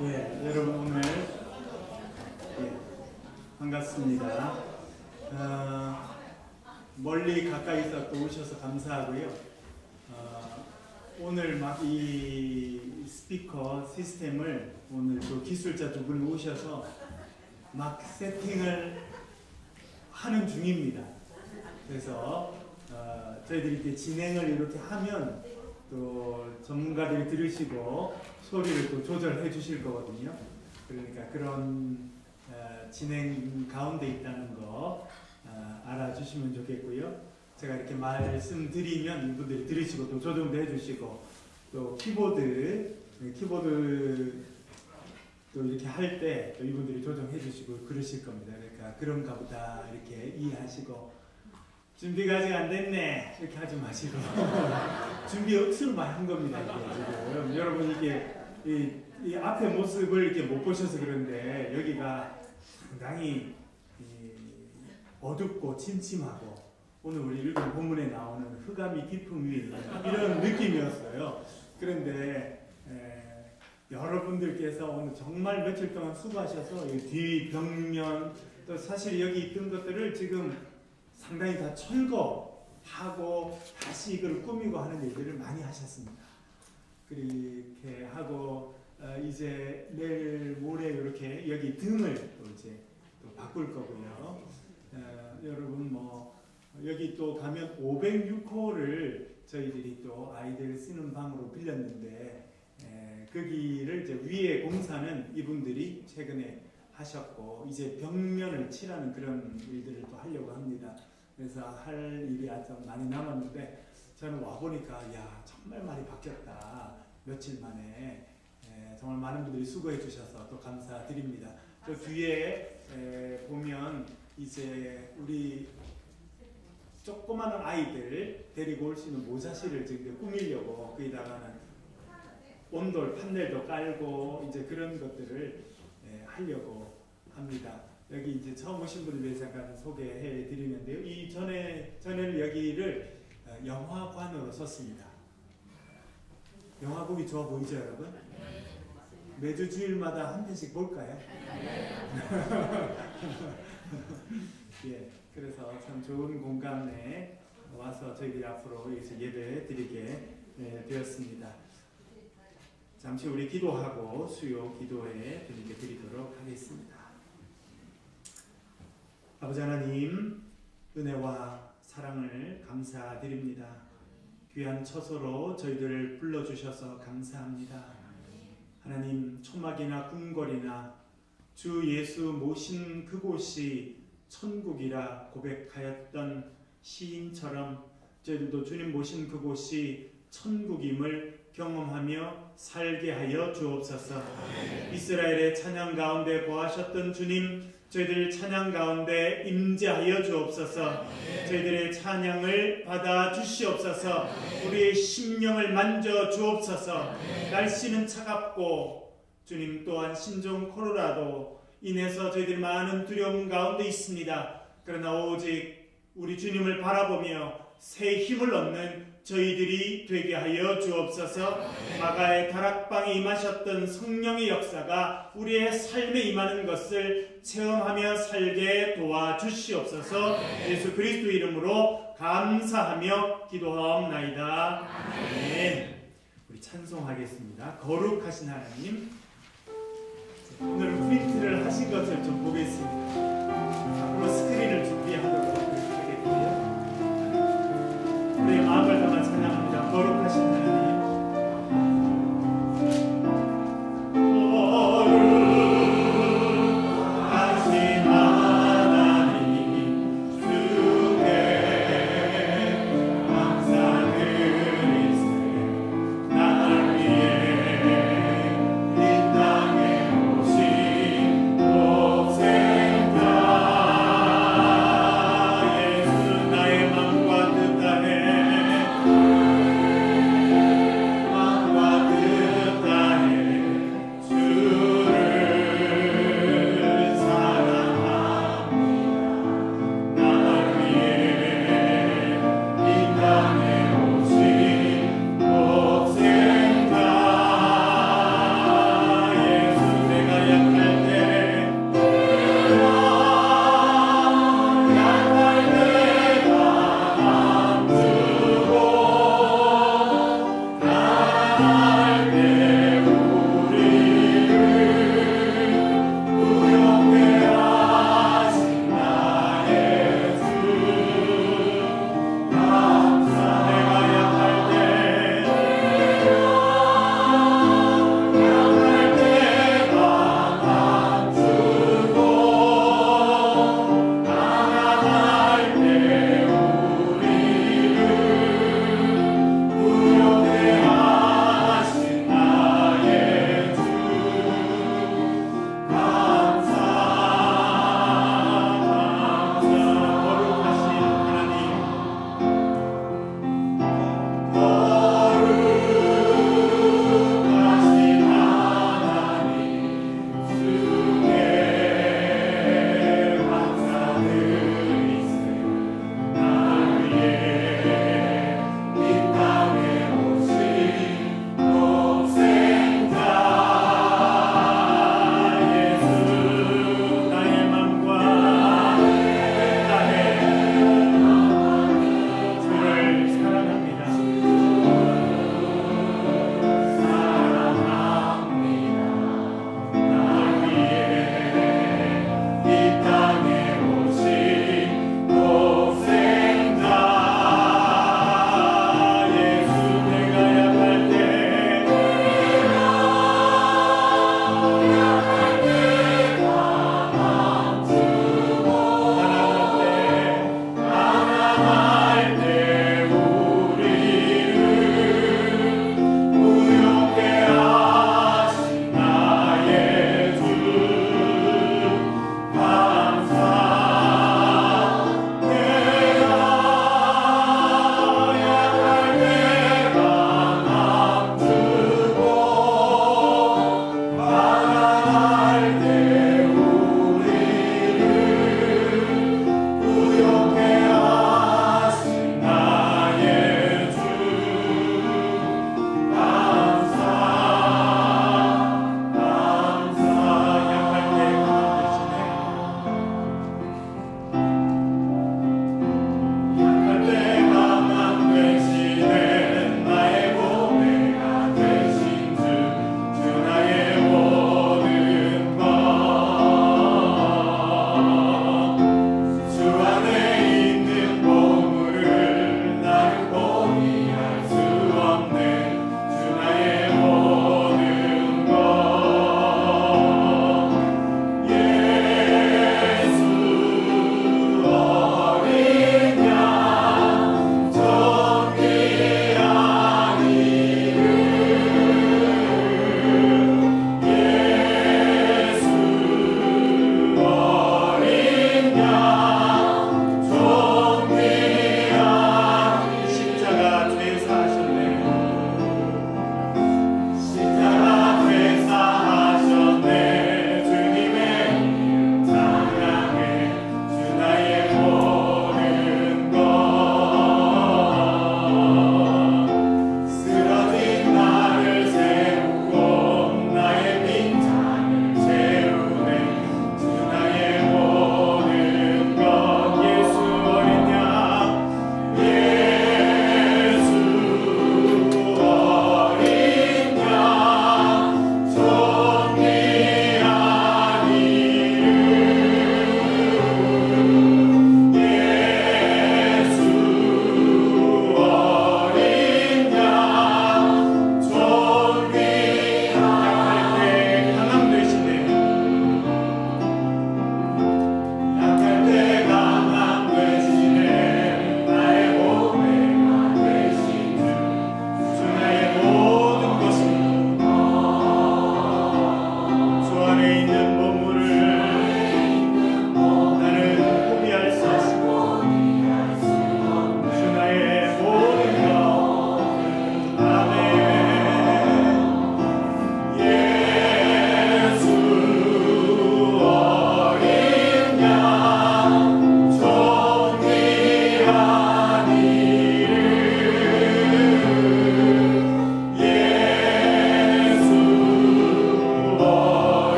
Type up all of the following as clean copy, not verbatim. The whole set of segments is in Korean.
예, 여러분 오늘 반갑습니다. 멀리 가까이서 또 오셔서 감사하고요. 오늘 막 이 스피커 시스템을 오늘 또 기술자 두 분 오셔서 막 세팅을 하는 중입니다. 그래서 저희들이 이렇게 진행을 이렇게 하면 또 전문가들이 들으시고 소리를 또 조절해 주실 거거든요. 그러니까 그런 진행 가운데 있다는 거 알아주시면 좋겠고요. 제가 이렇게 말씀드리면 이분들이 들으시고 또 조정도 해주시고 또 키보드 또 이렇게 할 때 또 이분들이 조정해 주시고 그러실 겁니다. 그러니까 그런가 보다 이렇게 이해하시고 준비가 아직 안 됐네 이렇게 하지 마시고 준비 억수로 많이 한 겁니다. 이게 지금 여러분 이게 이 앞에 모습을 이렇게 못 보셔서 그런데 여기가 상당히 어둡고 침침하고 오늘 우리 읽은 본문에 나오는 흑암이 깊은 위에 이런 느낌이었어요. 그런데 여러분들께서 오늘 정말 며칠 동안 수고하셔서 뒤 벽면 또 사실 여기 있던 것들을 지금 상당히 다 철거하고 다시 이걸 꾸미고 하는 일들을 많이 하셨습니다. 그렇게 하고 이제 내일 모레 이렇게 여기 등을 또 이제 또 바꿀 거고요. 여러분 뭐 여기 또 가면 506호를 저희들이 또 아이들 쓰는 방으로 빌렸는데 거기를 이제 위에 공사는 이분들이 최근에 하셨고 이제 벽면을 칠하는 그런 일들을 또 하려고 합니다. 그래서 할 일이 아주 많이 남았는데 저는 와보니까 야 정말 많이 바뀌었다. 며칠 만에 정말 많은 분들이 수고해 주셔서 또 감사드립니다. 저 뒤에 보면 이제 우리 조그마한 아이들 데리고 올 수 있는 모자실을 지금 꾸미려고 거기다가는 온돌 판넬도 깔고 이제 그런 것들을 하려고 합니다. 여기 이제 처음 오신 분을 위해서 잠깐 소개해 드리는데요. 이 전에는 여기를 영화관으로 썼습니다. 영화 보기 좋아 보이죠, 여러분? 매주 주일마다 한 편씩 볼까요? 예, 그래서 참 좋은 공간에 와서 저희들이 앞으로 여기서 예배 드리게 되었습니다. 잠시 우리 기도하고 수요 기도에 드리도록 하겠습니다. 아버지 하나님, 은혜와 사랑을 감사드립니다. 귀한 처소로 저희들을 불러주셔서 감사합니다. 하나님, 초막이나 궁궐이나 주 예수 모신 그곳이 천국이라 고백하였던 시인처럼 저희들도 주님 모신 그곳이 천국임을 경험하며 살게 하여 주옵소서. 이스라엘의 찬양 가운데 거하셨던 주님, 저희들 찬양 가운데 임재하여 주옵소서. 저희들의 찬양을 받아 주시옵소서. 우리의 심령을 만져 주옵소서. 날씨는 차갑고 주님 또한 신종 코로나로 인해서 저희들이 많은 두려움 가운데 있습니다. 그러나 오직 우리 주님을 바라보며 새 힘을 얻는 저희들이 되게 하여 주옵소서. 마가의 다락방에 임하셨던 성령의 역사가 우리의 삶에 임하는 것을 체험하며 살게 도와주시옵소서. 예수 그리스도 이름으로 감사하며 기도하옵나이다. 아멘. 우리 찬송하겠습니다. 거룩하신 하나님. 오늘 프린트를 하신 것을 좀 보겠습니다. 앞으로 스크린을 준비하도록 하겠고요. 우리의 마음을 담아 찬양합니다. 거룩하신 하나님. 생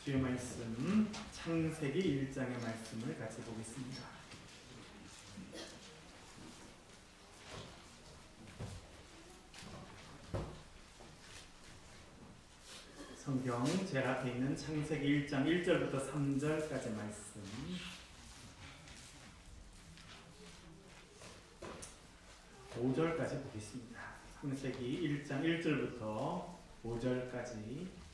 주의 말씀 창세기 1장의 말씀을 같이 보겠습니다. 성경 제 앞에 있는 창세기 1장 1절부터 3절까지 말씀, 5절까지 보겠습니다. 창세기 1장 1절부터 5절까지,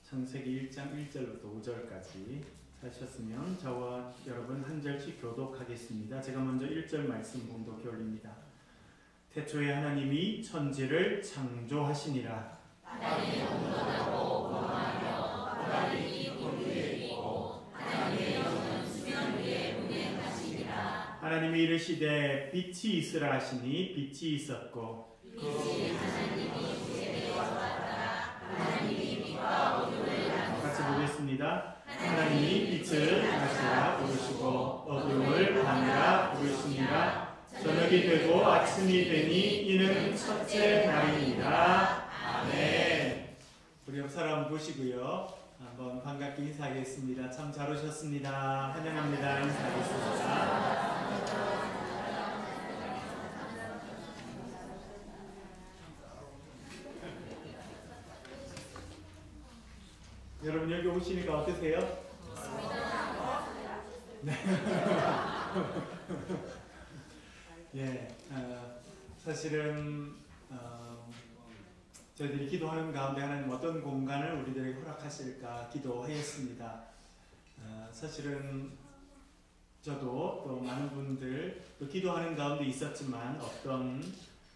창세기 1장 1절부터 5절까지 하셨으면 저와 여러분 한 절씩 교독하겠습니다. 제가 먼저 1절 말씀 봉독해 올립니다. 태초에 하나님이 천지를 창조하시니라. 하나님이 온전하고 공평하며 바다들이 물 위에 있고 하나님의 영은 수면 위에 운행하시니라. 하나님이 이르시되 빛이 있으라 하시니 빛이 있었고 빛이 하나님이 세대와 같더라. 하나님이 빛과 어둠을 나누사. 같이 보겠습니다. 하나님이 빛을 낮이라 부르시고 어둠을 밤이라 부르시니라. 저녁이 되고 아침이 되니 이는 첫째 날이니라. 아멘. 우리 옆 사람 보시고요. 한번 반갑게 인사하겠습니다. 참 잘 오셨습니다. 환영합니다. 인사하겠습니다. 여러분 여기 오시니까 어떠세요? 네. 예, 사실은 저희들이 기도하는 가운데 하나님 어떤 공간을 우리들에게 허락하실까 기도하였습니다. 사실은 저도 또 많은 분들 또 기도하는 가운데 있었지만 어떤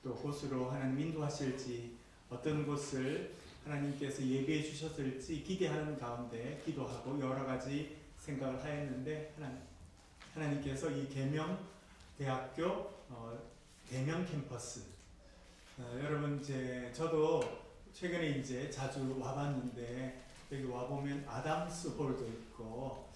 또 곳으로 하나님 인도하실지, 어떤 곳을 하나님께서 예비해 주셨을지 기대하는 가운데 기도하고 여러 가지 생각을 하였는데 하나님께서 이 계명대학교 대면 캠퍼스, 여러분 저도 최근에 이제 자주 와봤는데 여기 와보면 아담스 홀도 있고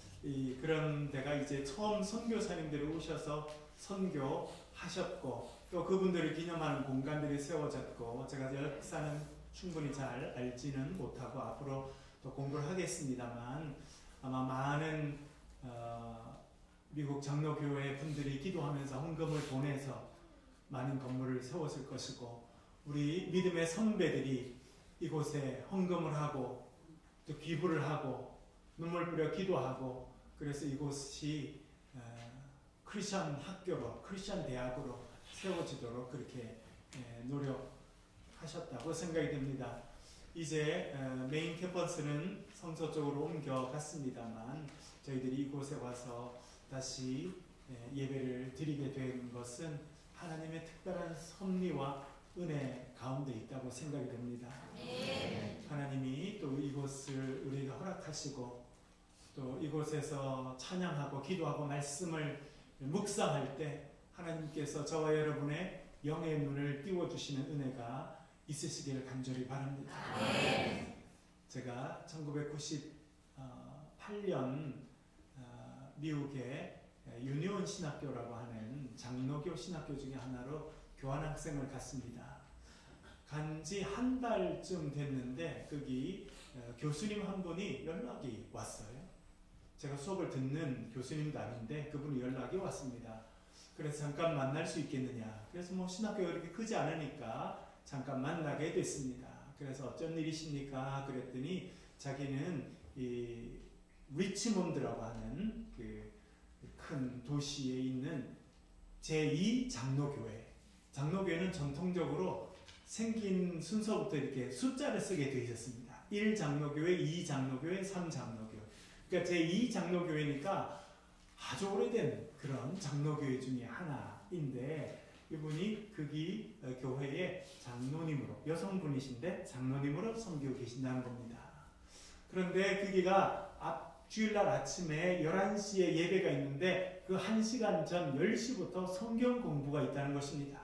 그런 데가 이제 처음 선교사님들이 오셔서 선교하셨고 또 그분들을 기념하는 공간들이 세워졌고, 제가 역사는 충분히 잘 알지는 못하고 앞으로 또 공부를 하겠습니다만 아마 많은 미국 장로교회 분들이 기도하면서 헌금을 보내서 많은 건물을 세웠을 것이고, 우리 믿음의 선배들이 이곳에 헌금을 하고 또 기부를 하고 눈물 뿌려 기도하고, 그래서 이곳이 크리스천 학교로, 크리스천 대학으로 세워지도록 그렇게 노력하셨다고 생각이 됩니다. 이제 메인 캠퍼스는 성서 쪽으로 옮겨갔습니다만 저희들이 이곳에 와서 다시 예배를 드리게 된 것은 하나님의 특별한 섭리와 은혜 가운데 있다고 생각이 됩니다. 하나님이 또 이곳을 우리에게 허락하시고 또 이곳에서 찬양하고 기도하고 말씀을 묵상할 때 하나님께서 저와 여러분의 영의 눈을 띄워주시는 은혜가 있으시기를 간절히 바랍니다. 제가 1998년 미국의 유니온 신학교라고 하는 장로교 신학교 중에 하나로 교환학생을 갔습니다. 간지 한 달쯤 됐는데 거기 교수님 한 분이 연락이 왔어요. 제가 수업을 듣는 교수님도 아닌데 그분이 연락이 왔습니다. 그래서 잠깐 만날 수 있겠느냐. 그래서 뭐 신학교가 그렇게 크지 않으니까 잠깐 만나게 됐습니다. 그래서 어쩐 일이십니까? 그랬더니 자기는 이 리치몬드라고 하는 그 큰 도시에 있는 제2 장로교회. 장로교회는 전통적으로 생긴 순서부터 이렇게 숫자를 쓰게 되어 있었습니다. 1장로교회, 2장로교회, 3장로교회. 그러니까 제2 장로교회니까 아주 오래된 그런 장로교회 중에 하나인데, 이분이 거기 교회의 장로님으로, 여성분이신데 장로님으로 섬기고 계신다는 겁니다. 그런데 거기가 주일날 아침에 11시에 예배가 있는데 그 1시간 전 10시부터 성경 공부가 있다는 것입니다.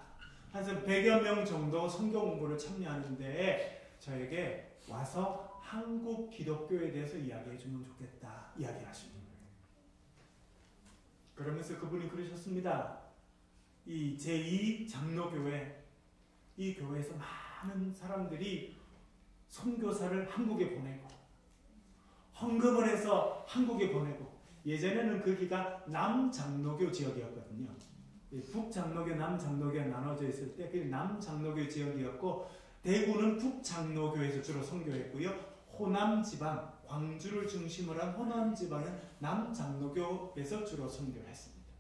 한 100여 명 정도 성경 공부를 참여하는데 저에게 와서 한국 기독교에 대해서 이야기해 주면 좋겠다 이야기하시는 거예요. 그러면서 그분이 그러셨습니다. 이 제2 장로교회, 이 교회에서 많은 사람들이 선교사를 한국에 보내고 헌금을 해서 한국에 보내고 예전에는 거기가 남장로교 지역이었거든요. 북장로교, 남장로교가 나눠져 있을 때 그 남장로교 지역이었고 대구는 북장로교에서 주로 선교했고요. 호남 지방, 광주를 중심으로 한 호남 지방은 남장로교에서 주로 선교했습니다.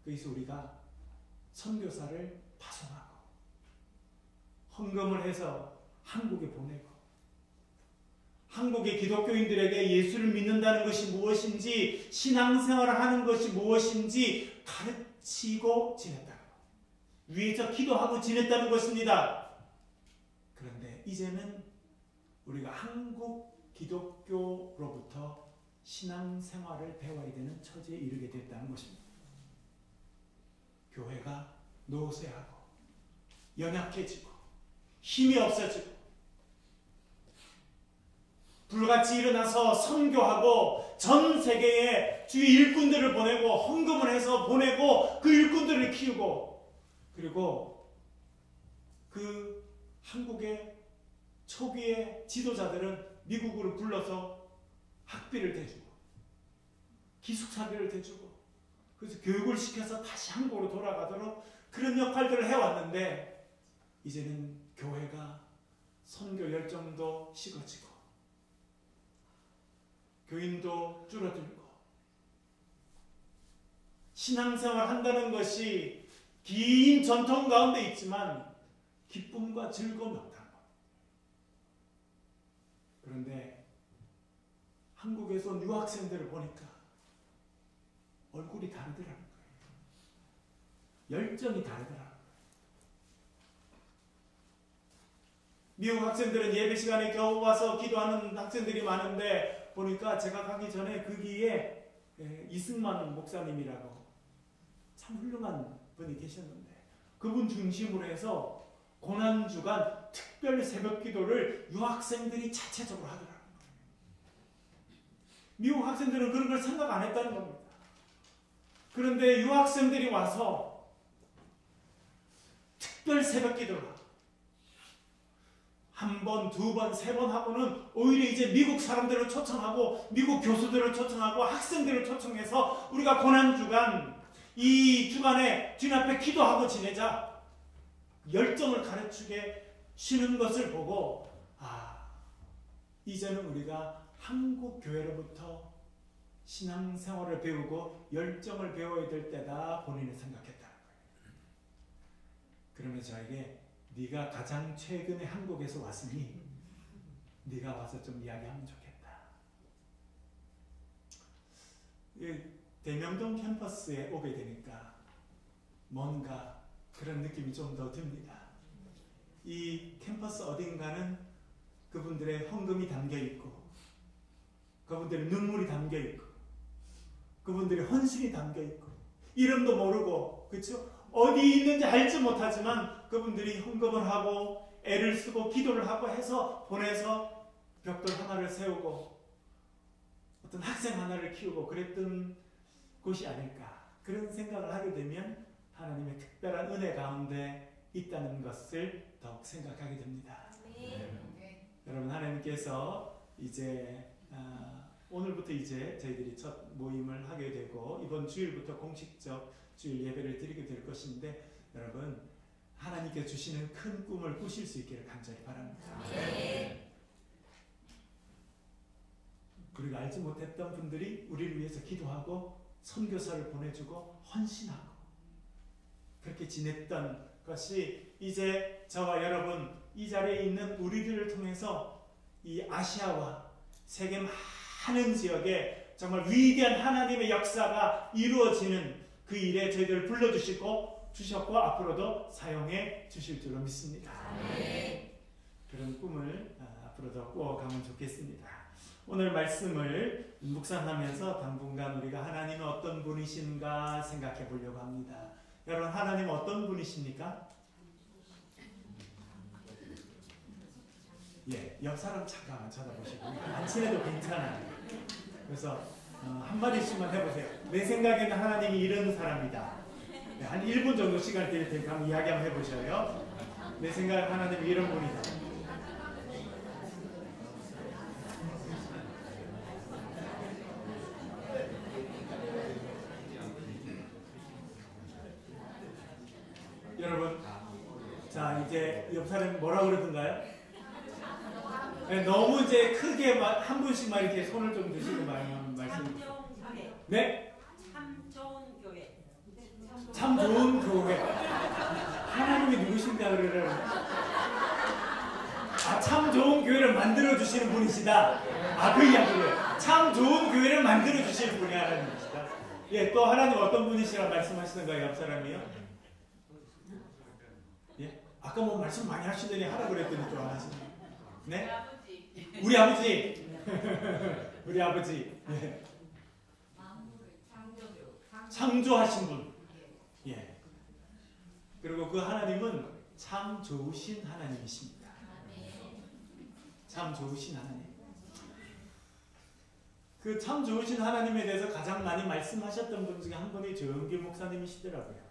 그래서 우리가 선교사를 파송하고 헌금을 해서 한국에 보내고 한국의 기독교인들에게 예수를 믿는다는 것이 무엇인지 신앙생활을 하는 것이 무엇인지 가르치고 지냈다는 것. 위에서 기도하고 지냈다는 것입니다. 그런데 이제는 우리가 한국 기독교로부터 신앙생활을 배워야 되는 처지에 이르게 됐다는 것입니다. 교회가 노쇠하고 연약해지고 힘이 없어지고 불같이 일어나서 선교하고 전 세계에 주의 일꾼들을 보내고 헌금을 해서 보내고 그 일꾼들을 키우고 그리고 그 한국의 초기의 지도자들은 미국으로 불러서 학비를 대주고 기숙사비를 대주고 그래서 교육을 시켜서 다시 한국으로 돌아가도록 그런 역할들을 해왔는데 이제는 교회가 선교 열정도 식어지고 교인도 줄어들고 신앙생활 한다는 것이 긴 전통 가운데 있지만 기쁨과 즐거움이 없다는 것. 그런데 한국에서 온 유학생들을 보니까 얼굴이 다르더라는 거예요. 열정이 다르더라는 거예요. 미국 학생들은 예배 시간에 겨우 와서 기도하는 학생들이 많은데 보니까 제가 가기 전에 거기에 이승만 목사님이라고 참 훌륭한 분이 계셨는데 그분 중심으로 해서 고난주간 특별 새벽 기도를 유학생들이 자체적으로 하더라고요. 미국 학생들은 그런 걸 생각 안 했다는 겁니다. 그런데 유학생들이 와서 특별 새벽 기도를 한 번, 두 번, 세 번 하고는 오히려 이제 미국 사람들을 초청하고 미국 교수들을 초청하고 학생들을 초청해서 우리가 고난주간 이 주간에 주님 앞에 기도하고 지내자 열정을 가르치게 쉬는 것을 보고 이제는 우리가 한국 교회로부터 신앙생활을 배우고 열정을 배워야 될 때다 본인은 생각했다는 거예요. 그러면서 저에게 네가 가장 최근에 한국에서 왔으니 네가 와서 좀 이야기하면 좋겠다. 대명동 캠퍼스에 오게 되니까 뭔가 그런 느낌이 좀 더 듭니다. 이 캠퍼스 어딘가는 그분들의 헌금이 담겨있고 그분들의 눈물이 담겨있고 그분들의 헌신이 담겨있고 이름도 모르고 그렇죠? 어디 있는지 알지 못하지만 그분들이 헌금을 하고 애를 쓰고 기도를 하고 해서 보내서 벽돌 하나를 세우고 어떤 학생 하나를 키우고 그랬던 곳이 아닐까 그런 생각을 하게 되면 하나님의 특별한 은혜 가운데 있다는 것을 더욱 생각하게 됩니다. 여러분 하나님께서 이제 오늘부터 이제 저희들이 첫 모임을 하게 되고 이번 주일부터 공식적 주일 예배를 드리게 될 것인데 여러분 하나님께 주시는 큰 꿈을 꾸실 수 있기를 간절히 바랍니다. 그리고 알지 못했던 분들이 우리를 위해서 기도하고 선교사를 보내주고 헌신하고 그렇게 지냈던 것이 이제 저와 여러분 이 자리에 있는 우리들을 통해서 이 아시아와 세계 많은 지역에 정말 위대한 하나님의 역사가 이루어지는 그 일에 저희들을 불러주셨고 앞으로도 사용해 주실 줄로 믿습니다. 그런 꿈을 앞으로도 꾸어가면 좋겠습니다. 오늘 말씀을 묵상하면서 당분간 우리가 하나님은 어떤 분이신가 생각해 보려고 합니다. 여러분 하나님은 어떤 분이십니까? 옆 사람 잠깐만 쳐다보시고 안 친해도 괜찮아요. 그래서 한마디씩만 해보세요. 내 생각에는 하나님이 이런 사람이다. 한 1분 정도 시간을 드릴 테니까 한번 이야기 한번 해보셔요. 내 생각에 하나님이 이런 분이다. 이제 옆 사람이 뭐라고 그러던가요? 네, 너무 이제 크게 한 분씩만 이렇게 손을 좀 드시고 말씀. 네? 참 좋은 교회. 참 좋은 교회. 하나님이 누구신가 그러는. 참 좋은 교회를 만들어 주시는 분이시다. 그 이야기를. 참 좋은 교회를 만들어 주시는 분이 하나님이시다. 예, 또 하나님 어떤 분이시라 말씀하시는가요, 옆 사람이요? 예? 아까 뭐 말씀 많이 하시더니 하라 그랬더니 좀 안 하시네. 네? 우리 아버지. 우리 아버지. 예. 창조하신 분. 예. 그리고 그 하나님은 참 좋으신 하나님이십니다. 참 좋으신 하나님. 그 참 좋으신 하나님에 대해서 가장 많이 말씀하셨던 분 중에 한 분이 조영길 목사님이시더라고요.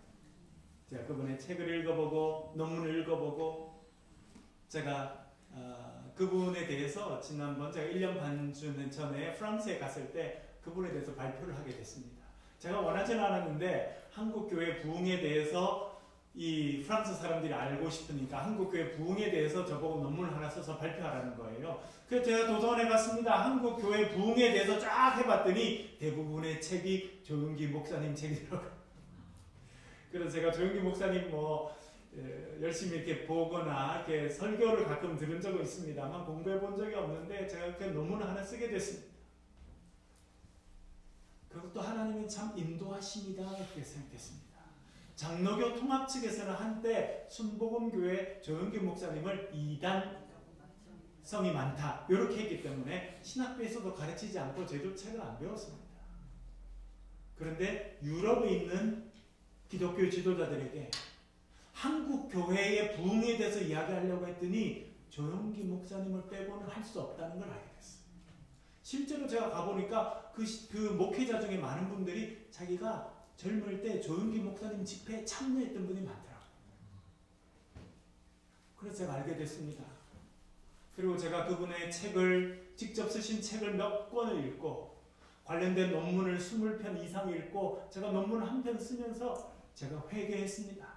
제가 그분의 책을 읽어보고 논문을 읽어보고 제가 그분에 대해서 지난번 제가 1년 반 전에 프랑스에 갔을 때 그분에 대해서 발표를 하게 됐습니다. 제가 원하지는 않았는데 한국교회 부흥에 대해서 이 프랑스 사람들이 알고 싶으니까 한국교회 부흥에 대해서 저보고 논문을 하나 써서 발표하라는 거예요. 그래서 제가 도서관에 갔습니다. 한국교회 부흥에 대해서 쫙 해봤더니 대부분의 책이 조영기 목사님 책이더라고요. 그래서 제가 조영기 목사님 열심히 이렇게 보거나 이렇게 설교를 가끔 들은 적은 있습니다만 공부해 본 적이 없는데 제가 이렇게 논문을 하나 쓰게 됐습니다. 그것도 하나님이 참 인도하십니다 이렇게 생각했습니다. 장로교 통합 측에서는 한때 순복음교회 조영기 목사님을 이단성이 많다 이렇게 했기 때문에 신학교에서도 가르치지 않고 저희도 책을 안 배웠습니다. 그런데 유럽에 있는 기독교 지도자들에게 한국 교회의 부흥에 대해서 이야기하려고 했더니 조영기 목사님을 빼고는 할 수 없다는 걸 알게 됐어요. 실제로 제가 가보니까 그 목회자 중에 많은 분들이 자기가 젊을 때 조영기 목사님 집회에 참여했던 분이 많더라고요. 그래서 제가 알게 됐습니다. 그리고 제가 그분의 책을 직접 쓰신 책을 몇 권을 읽고 관련된 논문을 20편 이상 읽고 제가 논문 한 편 쓰면서 제가 회개했습니다.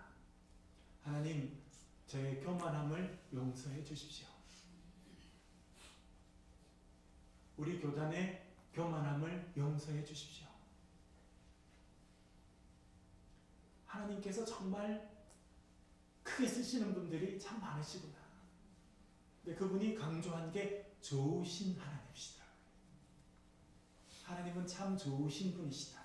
하나님, 저의 교만함을 용서해 주십시오. 우리 교단의 교만함을 용서해 주십시오. 하나님께서 정말 크게 쓰시는 분들이 참 많으시구나. 근데 그분이 강조한 게 좋으신 하나님이시더라고요. 하나님은 참 좋으신 분이시다.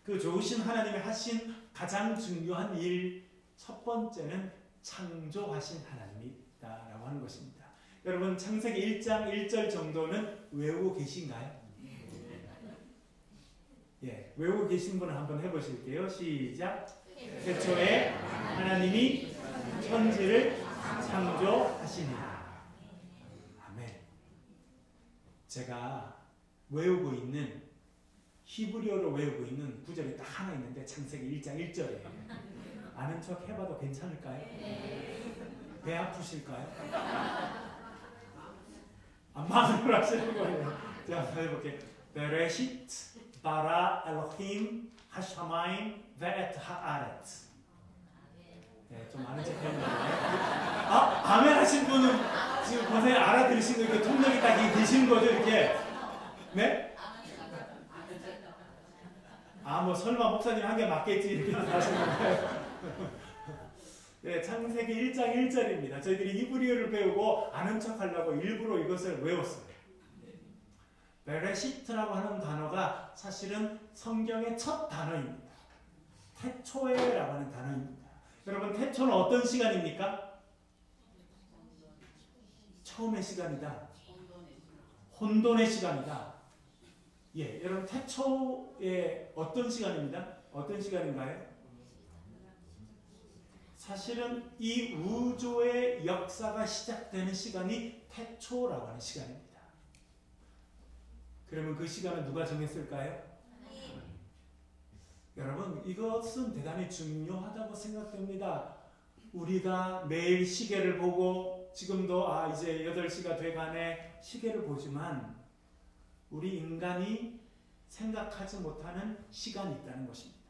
그 좋으신 하나님이 하신 가장 중요한 일, 첫 번째는 창조하신 하나님이다라고 하는 것입니다. 여러분 창세기 1장 1절 정도는 외우고 계신가요? 예, 외우고 계신 분은 한번 해보실게요. 시작. 태초에 하나님이 천지를 창조하시니라. 아멘. 제가 외우고 있는 히브리어로 외우고 있는 구절이 딱 하나 있는데 창세기 1장 1절이에요. 아는 척 해봐도 괜찮을까요? 배 아프실까요? 마음으로 하시는 거예요. 자, 한번 해볼게요. 베레시트 바라 엘로힘 하샤마임 베엣 하아렛. 네, 좀 아는 척 했는데. 아멘 하신 분은 지금 고생 알아들으신 거 이렇게 통역이 딱 되시는 거죠, 이렇게. 네? 뭐 설마 목사님 한 게 맞겠지 이렇게 하시는 거예요. 네, 창세기 1장 1절입니다. 저희들이 히브리어를 배우고 아는 척 하려고 일부러 이것을 외웠어요. 베레시트라고 하는 단어가 사실은 성경의 첫 단어입니다. 태초에라고 하는 단어입니다. 여러분 태초는 어떤 시간입니까? 처음의 시간이다. 혼돈의 시간이다. 예, 여러분 태초의 어떤 시간입니다? 어떤 시간인가요? 사실은 이 우주의 역사가 시작되는 시간이 태초라고 하는 시간입니다. 그러면 그 시간은 누가 정했을까요? 여러분 이것은 대단히 중요하다고 생각됩니다. 우리가 매일 시계를 보고 지금도 이제 8시가 돼가네 시계를 보지만 우리 인간이 생각하지 못하는 시간이 있다는 것입니다.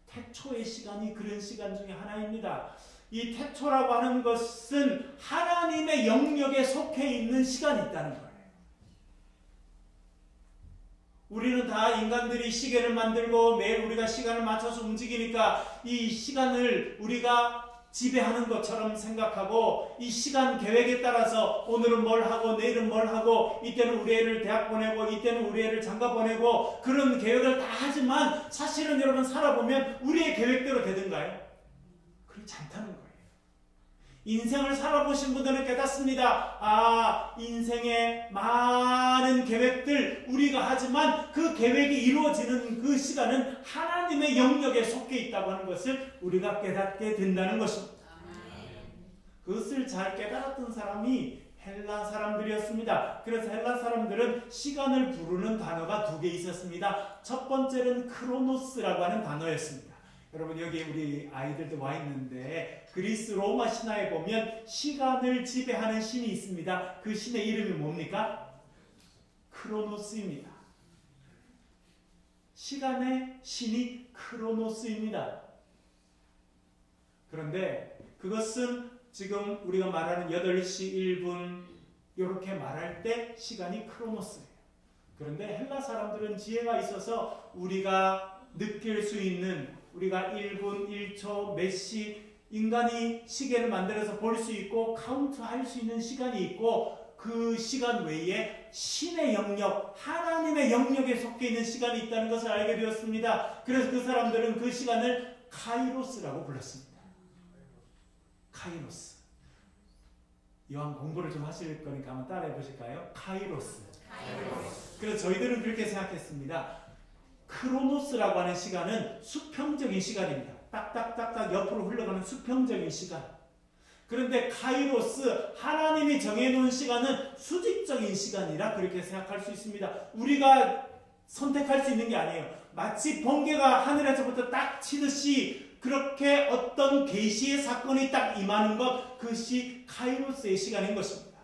태초의 시간이 그런 시간 중에 하나입니다. 이 태초라고 하는 것은 하나님의 영역에 속해 있는 시간이 있다는 거예요. 우리는 다 인간들이 시계를 만들고 매일 우리가 시간을 맞춰서 움직이니까 이 시간을 우리가 지배하는 것처럼 생각하고 이 시간 계획에 따라서 오늘은 뭘 하고 내일은 뭘 하고 이때는 우리 애를 대학 보내고 이때는 우리 애를 장가 보내고 그런 계획을 다 하지만 사실은 여러분 살아보면 우리의 계획대로 되던가요? 그렇지 않다는 거예요. 인생을 살아보신 분들은 깨닫습니다. 인생의 많은 계획들 우리가 하지만 그 계획이 이루어지는 그 시간은 하나님의 영역에 속해 있다고 하는 것을 우리가 깨닫게 된다는 것입니다. 그것을 잘 깨달았던 사람이 헬라 사람들이었습니다. 그래서 헬라 사람들은 시간을 부르는 단어가 두 개 있었습니다. 첫 번째는 크로노스라고 하는 단어였습니다. 여러분 여기 우리 아이들도 와 있는데 그리스 로마 신화에 보면 시간을 지배하는 신이 있습니다. 그 신의 이름이 뭡니까? 크로노스입니다. 시간의 신이 크로노스입니다. 그런데 그것은 지금 우리가 말하는 8시 1분 이렇게 말할 때 시간이 크로노스예요. 그런데 헬라 사람들은 지혜가 있어서 우리가 느낄 수 있는 우리가 1분, 1초, 몇 시 인간이 시계를 만들어서 볼 수 있고 카운트할 수 있는 시간이 있고 그 시간 외에 신의 영역, 하나님의 영역에 속해 있는 시간이 있다는 것을 알게 되었습니다. 그래서 그 사람들은 그 시간을 카이로스라고 불렀습니다. 카이로스. 이왕 공부를 좀 하실 거니까 한번 따라해 보실까요? 카이로스. 그래서 저희들은 그렇게 생각했습니다. 크로노스라고 하는 시간은 수평적인 시간입니다. 딱딱딱딱 옆으로 흘러가는 수평적인 시간. 그런데 카이로스, 하나님이 정해놓은 시간은 수직적인 시간이라 그렇게 생각할 수 있습니다. 우리가 선택할 수 있는 게 아니에요. 마치 번개가 하늘에서부터 딱 치듯이 그렇게 어떤 계시의 사건이 딱 임하는 것, 그것이 카이로스의 시간인 것입니다.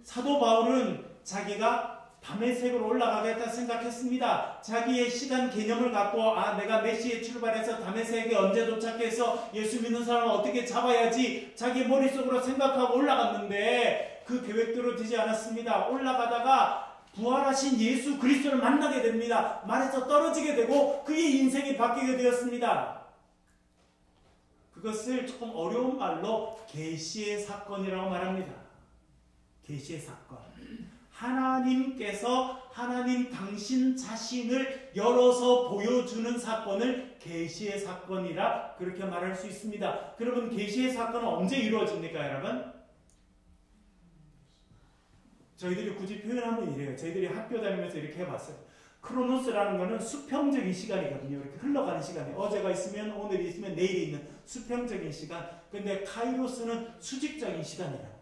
사도 바울은 자기가 다메섹으로 올라가겠다 생각했습니다. 자기의 시간 개념을 갖고 내가 몇 시에 출발해서 다메섹에 언제 도착해서 예수 믿는 사람을 어떻게 잡아야지 자기 머릿속으로 생각하고 올라갔는데 그 계획대로 되지 않았습니다. 올라가다가 부활하신 예수 그리스도를 만나게 됩니다. 말에서 떨어지게 되고 그의 인생이 바뀌게 되었습니다. 그것을 조금 어려운 말로 계시의 사건이라고 말합니다. 계시의 사건. 하나님께서 하나님 당신 자신을 열어서 보여주는 사건을 계시의 사건이라 그렇게 말할 수 있습니다. 여러분 계시의 사건은 언제 이루어집니까 여러분? 저희들이 굳이 표현하면 이래요. 저희들이 학교 다니면서 이렇게 해봤어요. 크로노스라는 것은 수평적인 시간이거든요. 이렇게 흘러가는 시간이 어제가 있으면 오늘이 있으면 내일이 있는 수평적인 시간. 근데 카이로스는 수직적인 시간이에요.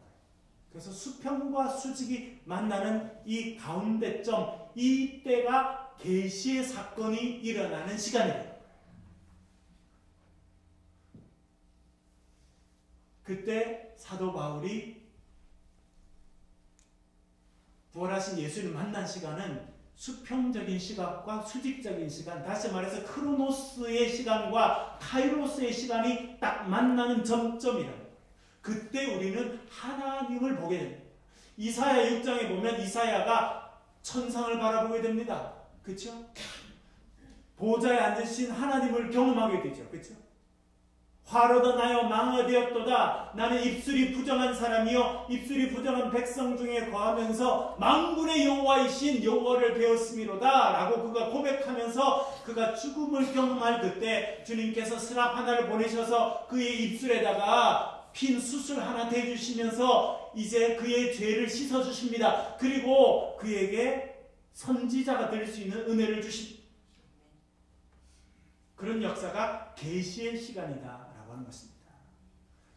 그래서 수평과 수직이 만나는 이 가운데점, 이 때가 계시의 사건이 일어나는 시간이에요. 그때 사도 바울이 부활하신 예수를 만난 시간은 수평적인 시각과 수직적인 시간, 다시 말해서 크로노스의 시간과 카이로스의 시간이 딱 만나는 점점이라는 거예요. 그때 우리는 하나님을 보게 됩니다. 이사야 6장에 보면 이사야가 천상을 바라보게 됩니다. 그렇죠? 보좌에 앉으신 하나님을 경험하게 되죠. 그렇죠? 화로다 나여 망하되었도다. 나는 입술이 부정한 사람이요 입술이 부정한 백성 중에 거하면서 만군의 여호와이신 여호와를 배웠음이로다 라고 그가 고백하면서 그가 죽음을 경험할 그때 주님께서 스랍 하나를 보내셔서 그의 입술에다가 핀 숯을 하나 대주시면서 이제 그의 죄를 씻어주십니다. 그리고 그에게 선지자가 될 수 있는 은혜를 주십니다. 그런 역사가 계시의 시간이다 라고 하는 것입니다.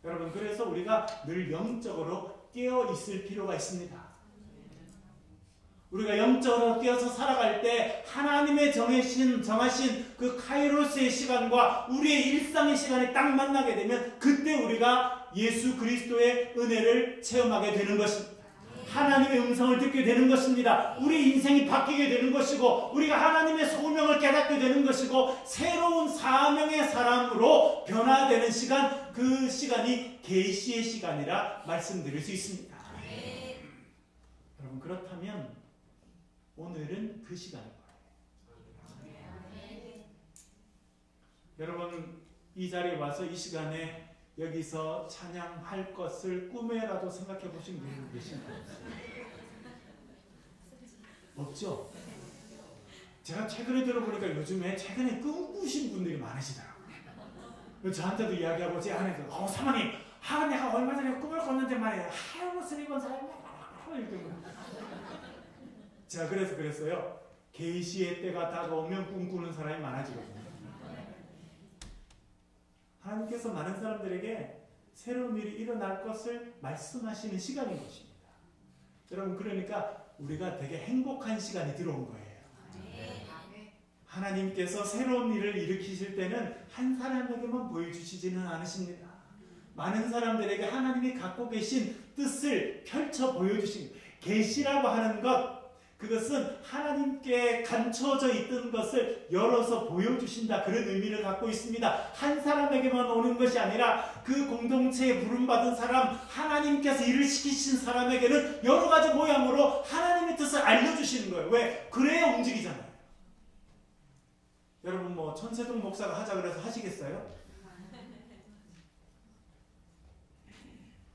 여러분 그래서 우리가 늘 영적으로 깨어 있을 필요가 있습니다. 우리가 영적으로 깨어서 살아갈 때 하나님의 정하신 그 카이로스의 시간과 우리의 일상의 시간이 딱 만나게 되면 그때 우리가 예수 그리스도의 은혜를 체험하게 되는 것입니다. 하나님의 음성을 듣게 되는 것입니다. 우리 인생이 바뀌게 되는 것이고 우리가 하나님의 소명을 깨닫게 되는 것이고 새로운 사명의 사람으로 변화되는 시간, 그 시간이 계시의 시간이라 말씀드릴 수 있습니다. 여러분 그렇다면 오늘은 그 시간인 거예요. 여러분 이 자리에 와서 이 시간에 여기서 찬양할 것을 꿈에라도 생각해 보신 분이 계신가요? 없죠? 제가 최근에 들어보니까 요즘에 최근에 꿈꾸신 분들이 많으시더라고요. 저한테도 이야기하고 제 아내도 사모님 내가 얼마 전에 꿈을 꿨는데 말이에요. 무슨 입은 사람이 제가 그래서 그랬어요. 계시의 때가 다가오면 꿈꾸는 사람이 많아지거든요. 하나님께서 많은 사람들에게 새로운 일이 일어날 것을 말씀하시는 시간인 것입니다. 여러분 그러니까 우리가 되게 행복한 시간이 들어온 거예요. 하나님께서 새로운 일을 일으키실 때는 한 사람에게만 보여주시지는 않으십니다. 많은 사람들에게 하나님이 갖고 계신 뜻을 펼쳐 보여주신 계시라고 하는 것, 그것은 하나님께 감춰져 있던 것을 열어서 보여주신다, 그런 의미를 갖고 있습니다. 한 사람에게만 오는 것이 아니라 그 공동체에 부름받은 사람, 하나님께서 일을 시키신 사람에게는 여러 가지 모양으로 하나님의 뜻을 알려주시는 거예요. 왜? 그래야 움직이잖아요. 여러분 천세동 목사가 하자 그래서 하시겠어요?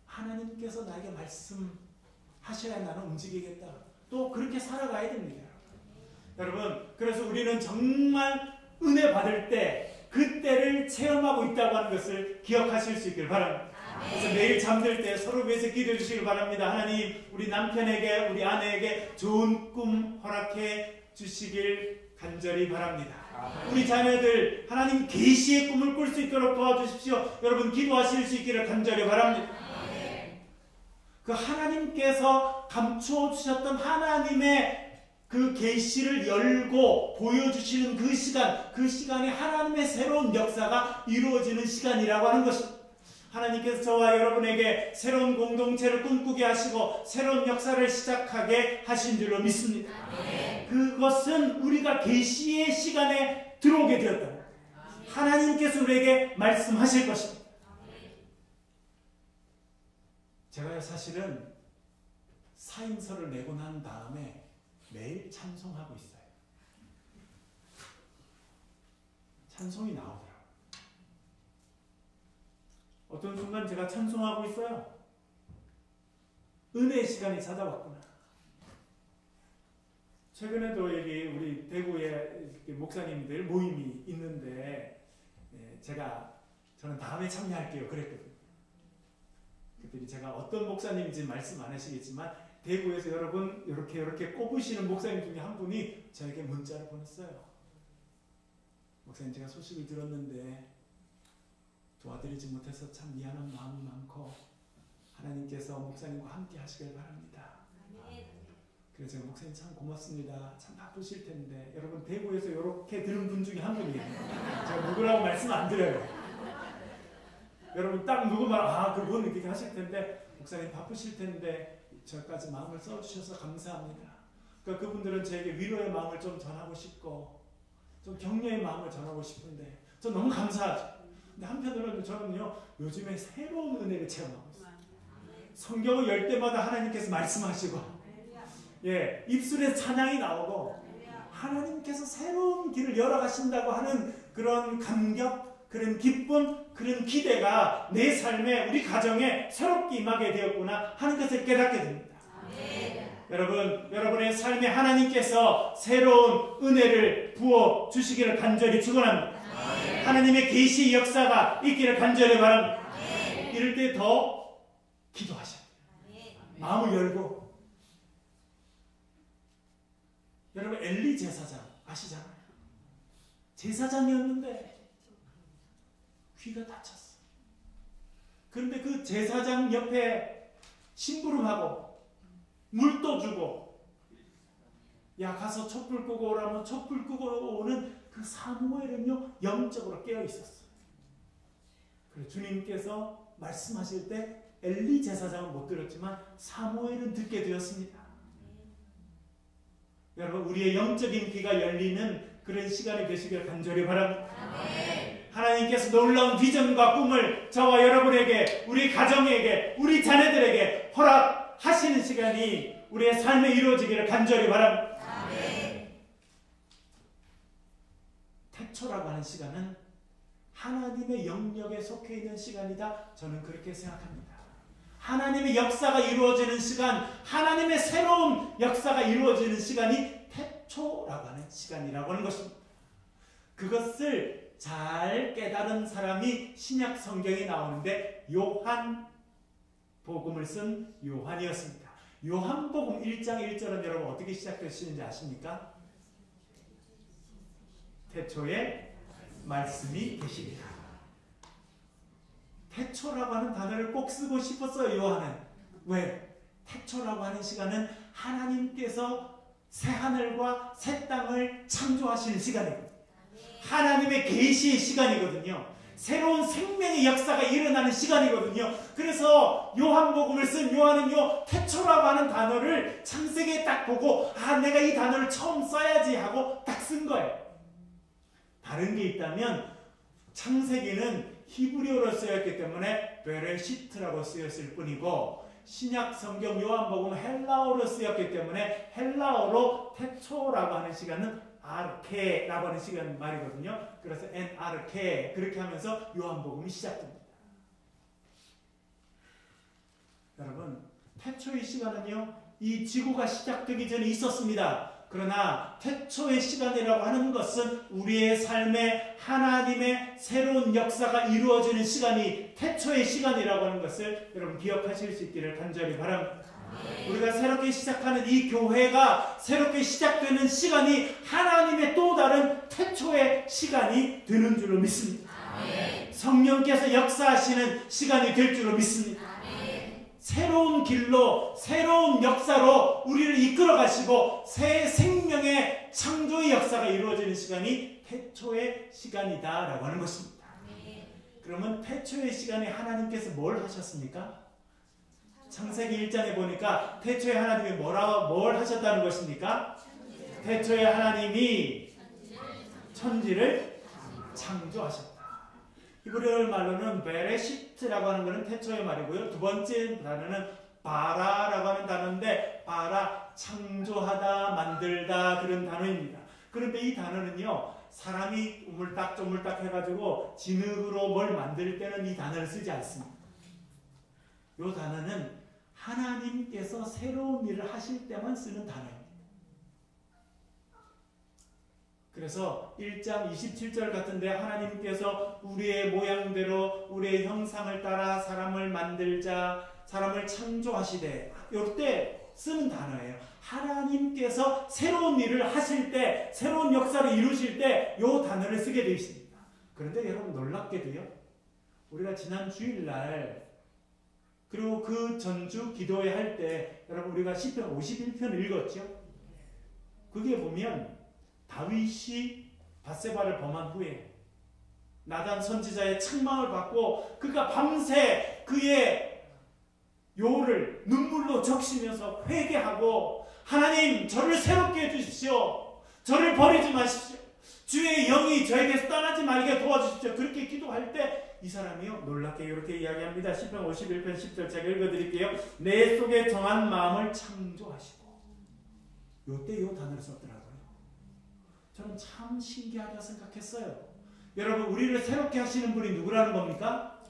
하나님께서 나에게 말씀하셔야 나는 움직이겠다. 또 그렇게 살아가야 됩니다. 여러분 그래서 우리는 정말 은혜 받을 때 그때를 체험하고 있다고 하는 것을 기억하실 수 있기를 바랍니다. 그래서 매일 잠들 때 서로 위해서 기도해 주시길 바랍니다. 하나님 우리 남편에게 우리 아내에게 좋은 꿈 허락해 주시길 간절히 바랍니다. 우리 자녀들 하나님 계시의 꿈을 꿀 수 있도록 도와주십시오. 여러분 기도하실 수 있기를 간절히 바랍니다. 그 하나님께서 감추어 주셨던 하나님의 그 계시를 열고 보여주시는 그 시간, 그 시간이 하나님의 새로운 역사가 이루어지는 시간이라고 하는 것입니다. 하나님께서 저와 여러분에게 새로운 공동체를 꿈꾸게 하시고 새로운 역사를 시작하게 하신 줄로 믿습니다. 그것은 우리가 계시의 시간에 들어오게 되었다. 하나님께서 우리에게 말씀하실 것입니다. 제가 사실은 사임서를 내고 난 다음에 매일 찬송하고 있어요. 찬송이 나오더라고요. 어떤 순간 제가 찬송하고 있어요. 은혜의 시간이 찾아왔구나. 최근에도 여기 우리 대구에 목사님들 모임이 있는데 저는 다음에 참여할게요 그랬거든요. 그랬더니 제가 어떤 목사님인지 말씀 안 하시겠지만 대구에서 여러분 이렇게 꼽으시는 목사님 중에 한 분이 저에게 문자를 보냈어요. 목사님 제가 소식을 들었는데 도와드리지 못해서 참 미안한 마음이 많고 하나님께서 목사님과 함께 하시길 바랍니다. 그래서 제가 목사님 참 고맙습니다. 참 바쁘실 텐데 여러분 대구에서 이렇게 들은 분 중에 한 분이에요. 제가 누구라고 말씀 안 드려요. 여러분 딱 누구만 그분 이렇게 하실 텐데 목사님 바쁘실 텐데 저까지 마음을 써주셔서 감사합니다. 그러니까 그분들은 저에게 위로의 마음을 좀 전하고 싶고 좀 격려의 마음을 전하고 싶은데 저 너무 감사하죠. 근데 한편으로는 저는요 요즘에 새로운 은혜를 체험하고 있어요. 성경을 열 때마다 하나님께서 말씀하시고 입술에 찬양이 나오고 하나님께서 새로운 길을 열어가신다고 하는 그런 감격, 그런 기쁨, 그런 기대가 내 삶에 우리 가정에 새롭게 임하게 되었구나 하는 것을 깨닫게 됩니다. 여러분의 삶에 하나님께서 새로운 은혜를 부어 주시기를 간절히 축원합니다. 하나님의 계시 역사가 있기를 간절히 바랍니다. 이럴 때 더 기도하셔야 돼요. 마음을 열고. 여러분 엘리 제사장 아시잖아요. 제사장이었는데 귀가 다쳤어. 그런데 그 제사장 옆에 심부름하고 물도 주고 가서 촛불 끄고 오라면 촛불 끄고 오는 그 사무엘은요 영적으로 깨어 있었어요. 그래서 주님께서 말씀하실 때 엘리 제사장은 못 들었지만 사무엘은 듣게 되었습니다. 여러분 우리의 영적인 귀가 열리는 그런 시간이 되시길 간절히 바랍니다. 하나님께서 놀라운 비전과 꿈을 저와 여러분에게, 우리 가정에게, 우리 자녀들에게 허락하시는 시간이 우리의 삶에 이루어지기를 간절히 바랍니다. 태초라고 하는 시간은 하나님의 영역에 속해 있는 시간이다. 저는 그렇게 생각합니다. 하나님의 역사가 이루어지는 시간, 하나님의 새로운 역사가 이루어지는 시간이 태초라고 하는 시간이라고 하는 것입니다. 그것을 잘 깨달은 사람이 신약 성경에 나오는데 요한 복음을 쓴 요한이었습니다. 요한복음 1장 1절은 여러분 어떻게 시작되시는지 아십니까? 태초에 말씀이 계시리라. 태초라고 하는 단어를 꼭 쓰고 싶었어요, 요한은. 왜? 태초라고 하는 시간은 하나님께서 새하늘과 새 땅을 창조하시는 시간이거든요. 하나님의 계시의 시간이거든요. 새로운 생명의 역사가 일어나는 시간이거든요. 그래서 요한복음을 쓴 요한은요, 태초라고 하는 단어를 창세기에 딱 보고 내가 이 단어를 처음 써야지 하고 딱 쓴 거예요. 다른 게 있다면 창세기는 히브리어로 쓰였기 때문에 베레시트라고 쓰였을 뿐이고, 신약 성경 요한복음 헬라어로 쓰였기 때문에 헬라어로 태초라고 하는 시간은 아르케라고 하는 시간 말이거든요. 그래서 엔 아르케 그렇게 하면서 요한복음이 시작됩니다. 여러분, 태초의 시간은요, 이 지구가 시작되기 전에 있었습니다. 그러나 태초의 시간이라고 하는 것은 우리의 삶에 하나님의 새로운 역사가 이루어지는 시간이 태초의 시간이라고 하는 것을 여러분 기억하실 수 있기를 간절히 바랍니다. 우리가 새롭게 시작하는 이 교회가 새롭게 시작되는 시간이 하나님의 또 다른 태초의 시간이 되는 줄로 믿습니다. 성령께서 역사하시는 시간이 될 줄로 믿습니다. 새로운 길로, 새로운 역사로 우리를 이끌어 가시고 새 생명의 창조의 역사가 이루어지는 시간이 태초의 시간이다 라고 하는 것입니다. 그러면 태초의 시간에 하나님께서 뭘 하셨습니까? 창세기 1장에 보니까 태초에 하나님이 뭘 하셨다는 것입니까? 태초에 하나님이 천지를 창조하셨다. 히브리어 말로는 베레시트라고 하는 것은 태초의 말이고요. 두 번째 단어는 바라라고 하는 단어인데, 바라, 창조하다, 만들다 그런 단어입니다. 그런데 이 단어는요, 사람이 우물딱조물딱 해가지고 진흙으로 뭘 만들 때는 이 단어를 쓰지 않습니다. 이 단어는 하나님께서 새로운 일을 하실 때만 쓰는 단어입니다. 그래서 1장 27절 같은데 하나님께서 우리의 모양대로 우리의 형상을 따라 사람을 만들자, 사람을 창조하시되, 이때 쓰는 단어예요. 하나님께서 새로운 일을 하실 때, 새로운 역사를 이루실 때 이 단어를 쓰게 되어 있습니다. 그런데 여러분 놀랍게도요, 우리가 지난 주일날 그리고 그 전주 기도회 할 때 여러분 우리가 시편 51편을 읽었죠? 거기에 보면 다윗이 밧세바를 범한 후에 나단 선지자의 책망을 받고 그가 밤새 그의 요를 눈물로 적시면서 회개하고, 하나님 저를 새롭게 해주십시오. 저를 버리지 마십시오. 주의 영이 저에게서 떠나지 말게 도와주십시오. 그렇게 기도할 때 이 사람이요 놀랍게 이렇게 이야기합니다. 시편 51편 10절 제가 읽어드릴게요. 내 속에 정한 마음을 창조하시고, 요때 요 단어를 썼더라고요. 저는 참 신기하다 생각했어요. 여러분, 우리를 새롭게 하시는 분이 누구라는 겁니까?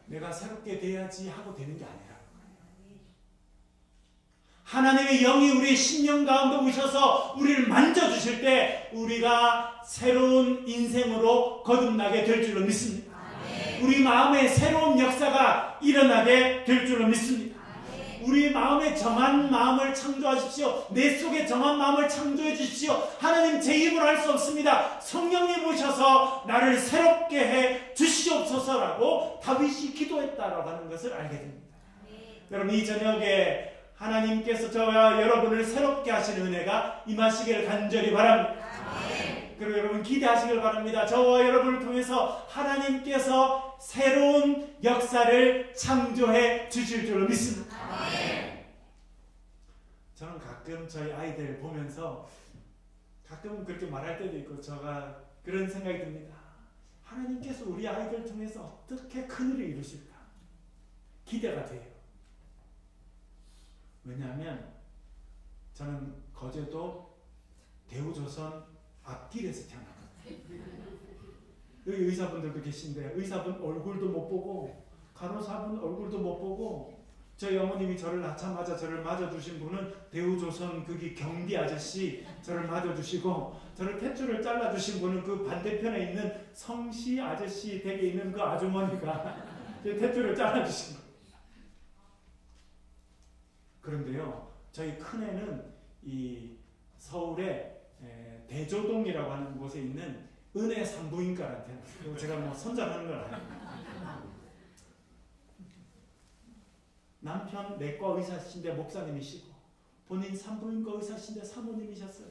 내가 새롭게 돼야지 하고 되는 게 아니라, 하나님의 영이 우리의 심령 가운데 오셔서 우리를 만져주실 때 우리가 새로운 인생으로 거듭나게 될 줄로 믿습니다. 우리 마음에 새로운 역사가 일어나게 될 줄로 믿습니다. 우리 마음에 정한 마음을 창조하십시오. 내 속에 정한 마음을 창조해 주십시오. 하나님, 제 힘으로 할 수 없습니다. 성령님 오셔서 나를 새롭게 해 주시옵소서라고 다윗이 기도했다라고 하는 것을 알게 됩니다. 여러분, 이 저녁에 하나님께서 저와 여러분을 새롭게 하시는 은혜가 임하시기를 간절히 바랍니다. 그리고 여러분 기대하시길 바랍니다. 저와 여러분을 통해서 하나님께서 새로운 역사를 창조해 주실 줄로 믿습니다. 저는 가끔 저희 아이들 보면서 가끔 그렇게 말할 때도 있고 제가 그런 생각이 듭니다. 하나님께서 우리 아이들 통해서 어떻게 큰일을 이루실까 기대가 돼요. 왜냐하면 저는 거제도 대우조선 앞길에서 태어났거든요. 여기 의사분들도 계신데 의사분 얼굴도 못 보고 간호사분 얼굴도 못 보고 저희 어머님이 저를 낳자마자 저를 맞아주신 분은 대우조선 거기 경비 아저씨 저를 맞아주시고 저를 탯줄을 잘라주신 분은 그 반대편에 있는 성씨 아저씨 댁에 있는 그 아주머니가 제 탯줄을 잘라주신 거예요. 그런데요 저희 큰애는 이 서울의 대조동이라고 하는 곳에 있는 은혜 산부인과한테 제가 뭐 선전하는 건 아니에요. 남편 내과 의사신데 목사님이시고 본인 산부인과 의사신데 사모님이셨어요.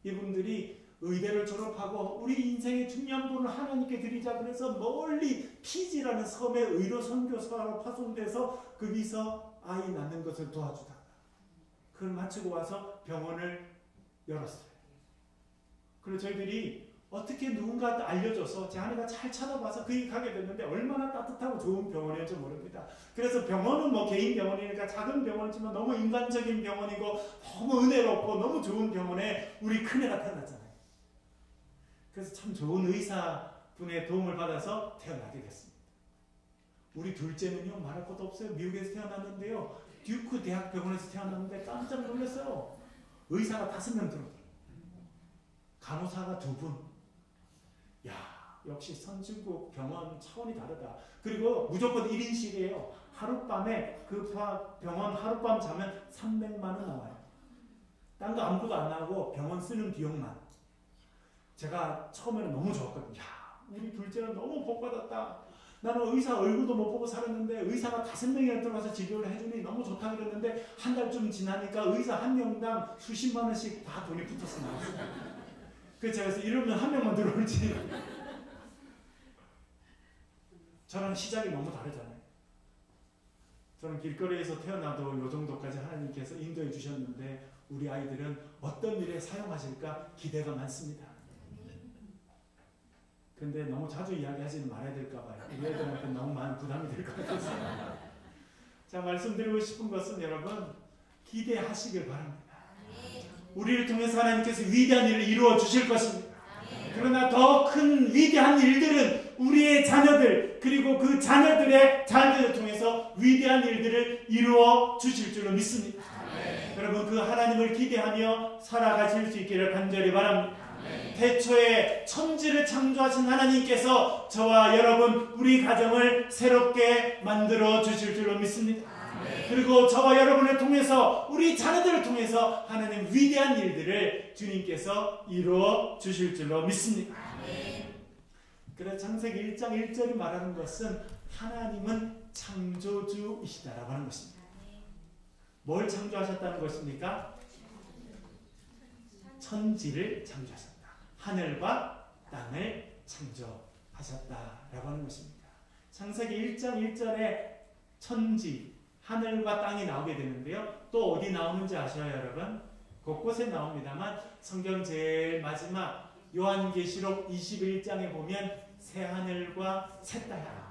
이분들이 의대를 졸업하고 우리 인생의 중요한 분을 하나님께 드리자 그래서 멀리 피지라는 섬에 의료 선교사로 파송돼서 거기서 아이 낳는 것을 도와주다가 그걸 마치고 와서 병원을 열었어요. 그래서 저희들이 어떻게 누군가 알려줘서 제 아내가 잘 찾아봐서 거기 가게 됐는데 얼마나 따뜻하고 좋은 병원이었지 모릅니다. 그래서 병원은 뭐 개인 병원이니까 작은 병원이지만 너무 인간적인 병원이고 너무 은혜롭고 너무 좋은 병원에 우리 큰애가 태어났잖아요. 그래서 참 좋은 의사분의 도움을 받아서 태어나게 됐습니다. 우리 둘째는요 말할 것도 없어요. 미국에서 태어났는데요. 듀크 대학병원에서 태어났는데 깜짝 놀랐어요. 의사가 5명 들어오더라고요. 간호사가 2분. 야, 역시 선진국 병원 차원이 다르다. 그리고 무조건 1인실이에요. 하룻밤에 그 병원 하룻밤 자면 300만 원 나와요. 딴 거 아무것도 안 나오고 병원 쓰는 비용만. 제가 처음에는 너무 좋았거든요. 야, 우리 둘째는 너무 복받았다. 나는 의사 얼굴도 못 보고 살았는데 의사가 5명이나 들어가서 진료를 해주니 너무 좋다 그랬는데 한 달쯤 지나니까 의사 1명당 수십만 원씩 다 돈이 붙어서 나왔어요. 그래서 제가 이러면 1명만 들어올지. 저랑 시작이 너무 다르잖아요. 저는 길거리에서 태어나도 이 정도까지 하나님께서 인도해 주셨는데 우리 아이들은 어떤 일에 사용하실까 기대가 많습니다. 근데 너무 자주 이야기하지는 말아야 될까 봐요. 우리 애들한테 너무 많은 부담이 될 것 같아서. 자, 말씀드리고 싶은 것은 여러분 기대하시길 바랍니다. 우리를 통해서 하나님께서 위대한 일을 이루어 주실 것입니다. 그러나 더 큰 위대한 일들은 우리의 자녀들 그리고 그 자녀들의 자녀들을 통해서 위대한 일들을 이루어 주실 줄로 믿습니다. 여러분 그 하나님을 기대하며 살아가실 수 있기를 간절히 바랍니다. 태초에 천지를 창조하신 하나님께서 저와 여러분 우리 가정을 새롭게 만들어 주실 줄로 믿습니다. 그리고 저와 여러분을 통해서 우리 자녀들을 통해서 하나님 위대한 일들을 주님께서 이루어 주실 줄로 믿습니다. 그래서 창세기 1장 1절이 말하는 것은 하나님은 창조주이시다라고 하는 것입니다. 뭘 창조하셨다는 것입니까? 천지를 창조하셨다. 하늘과 땅을 창조하셨다라고 하는 것입니다. 창세기 1장 1절에 천지, 하늘과 땅이 나오게 되는데요. 또 어디 나오는지 아셔요, 여러분? 곳곳에 나옵니다만 성경 제일 마지막 요한계시록 21장에 보면 새 하늘과 새 땅이다.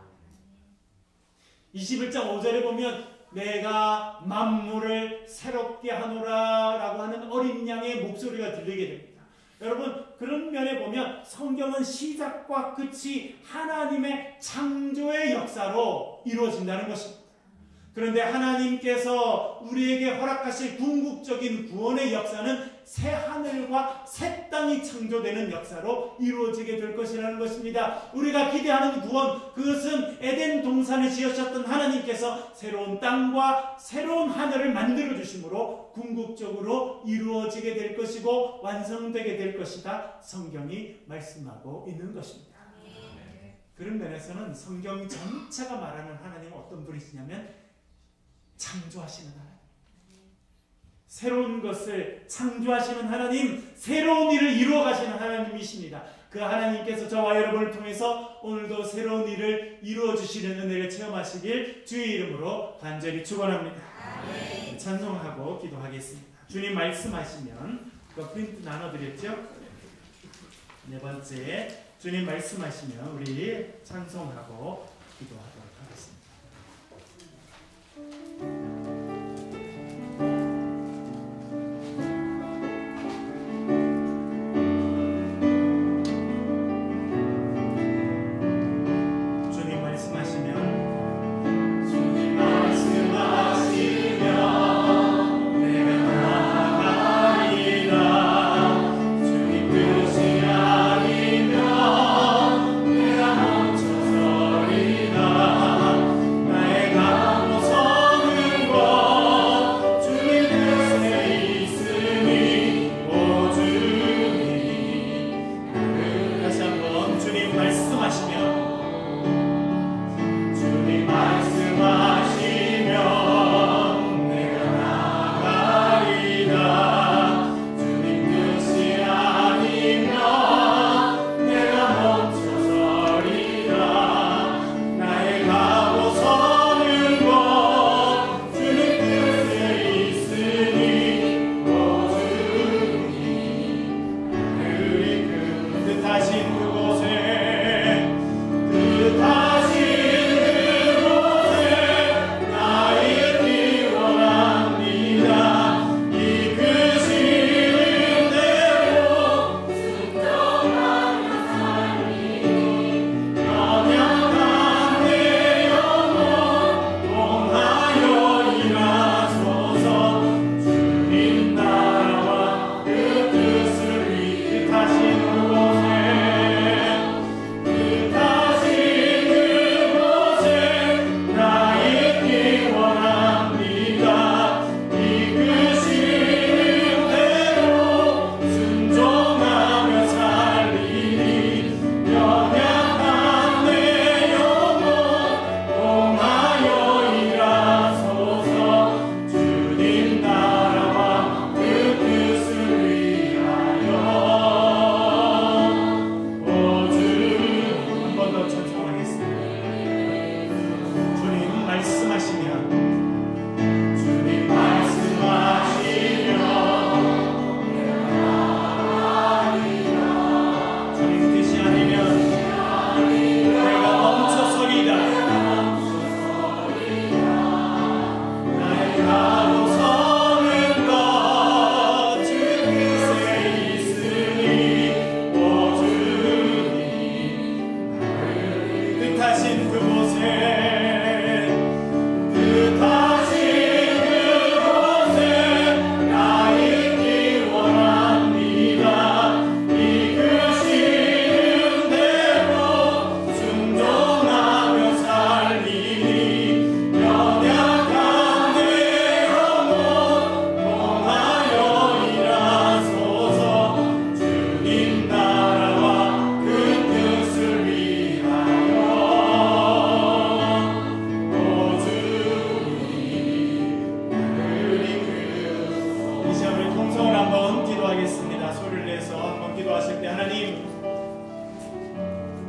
21장 5절에 보면 내가 만물을 새롭게 하노라 라고 하는 어린 양의 목소리가 들리게 됩니다. 여러분 그런 면에 보면 성경은 시작과 끝이 하나님의 창조의 역사로 이루어진다는 것입니다. 그런데 하나님께서 우리에게 허락하실 궁극적인 구원의 역사는 새 하늘과 새 땅이 창조되는 역사로 이루어지게 될 것이라는 것입니다. 우리가 기대하는 구원, 그것은 에덴 동산을 지으셨던 하나님께서 새로운 땅과 새로운 하늘을 만들어 주심으로 궁극적으로 이루어지게 될 것이고 완성되게 될 것이다. 성경이 말씀하고 있는 것입니다. 그런 면에서는 성경 전체가 말하는 하나님은 어떤 분이시냐면 창조하시는 하나님, 새로운 것을 창조하시는 하나님, 새로운 일을 이루어 가시는 하나님이십니다. 그 하나님께서 저와 여러분을 통해서 오늘도 새로운 일을 이루어 주시는 은혜를 체험하시길 주의 이름으로 간절히 축원합니다. 찬송하고 기도하겠습니다. 주님 말씀하시면 그 프린트 나눠드렸죠? 네 번째 주님 말씀하시면 우리 찬송하고 기도하도록 하겠습니다.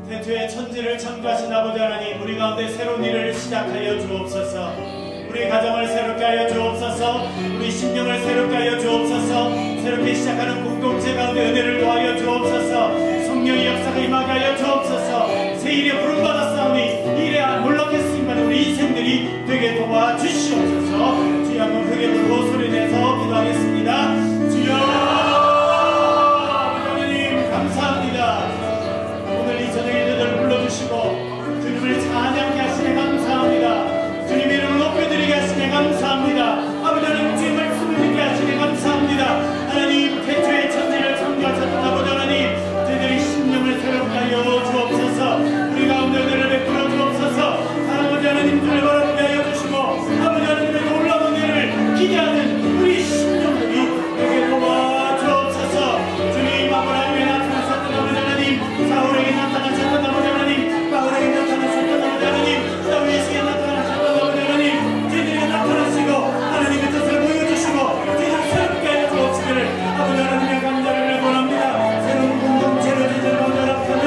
태초에 천지를 창조하신 아버지 하나님, 우리 가운데 새로운 일을 시작하여 주옵소서. 우리 가정을 새롭게 하여 주옵소서. 우리 심령을 새롭게 하여 주옵소서. 새롭게 시작하는 공동체 가운데 은혜를 더하여 주옵소서. 성령의 역사가 임하게 하여 주옵소서. 새 일에 부름받았사오니 일에 몰락했으니만 우리 인생들이 되게 도와주시옵소서. 주여 한번 크게 부르고 소리내서 기도하겠습니다. 주여 하나님 감사합니다. 오늘 이 저녁에 저희를 불러주시고 주님을 찬양케 하시네 감사합니다. 주님의 이름을 높여드리게 하시네 감사합니다. 아버지 하나님 주의 말씀을 듣게 하시네 감사합니다. 하나님 태초에 천지를 창조하셨던 아버지 하나님, 저희들의 심령을 새롭게 하여 주옵소서. 우리 가운데 은혜를 베풀어 주옵소서. 아버지 하나님 주를 바라보게 하여 주시고 아버지 하나님의 놀라운 은혜를 기대하는 우리 심령들이 되게 도와주옵소서. 주님 아브라함에 나타나셨던 아버지 하나님, 사울에게 나타나셨던 아버지 하나님, 바울에게 나타나셨던 아버지 하나님, 다윗에게 나타나셨던 아버지 하나님, 저희들에게 나타나시고 하나님의 뜻을 보여주시고 저희들 새롭게 하여 주옵시기를 아버지 하나님의 감사를 원합니다. 새로운 공동체로 저희들 만들어가는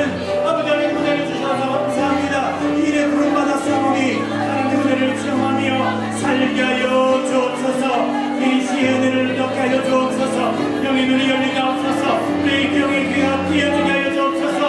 아버지 하나님 은혜를 주셔서 감사합니다. 일에 부름받았사오니 하나님 은혜를 체험하며 살게 하여 주옵소서. 계시의 은혜를 얻게 하여 주옵소서. 영의 눈이 열리게 하옵소서. 우리의 영의 귀가 띄어지게 하여 주옵소서.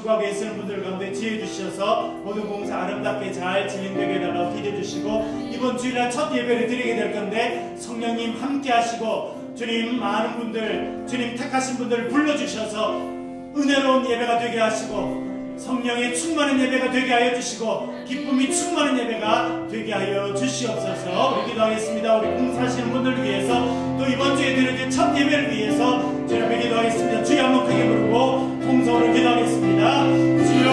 수고하고 계시는 분들 가운데 지혜 주셔서 모든 봉사 아름답게 잘 진행되게 해달라고 기도해 주시고, 이번 주일날 첫 예배를 드리게 될 건데 성령님 함께 하시고, 주님 많은 분들, 주님 택하신 분들을 불러주셔서 은혜로운 예배가 되게 하시고, 성령의 충만한 예배가 되게 하여 주시고, 기쁨이 충만한 예배가 되게 하여 주시옵소서. 우리 기도하겠습니다. 우리 봉사하시는 분들을 위해서, 또 이번 주에 드려질 첫 예배를 위해서 저희 앞에 기도하겠습니다. 주여 한번 크게 부르고 통성으로 기도하겠습니다. 주여,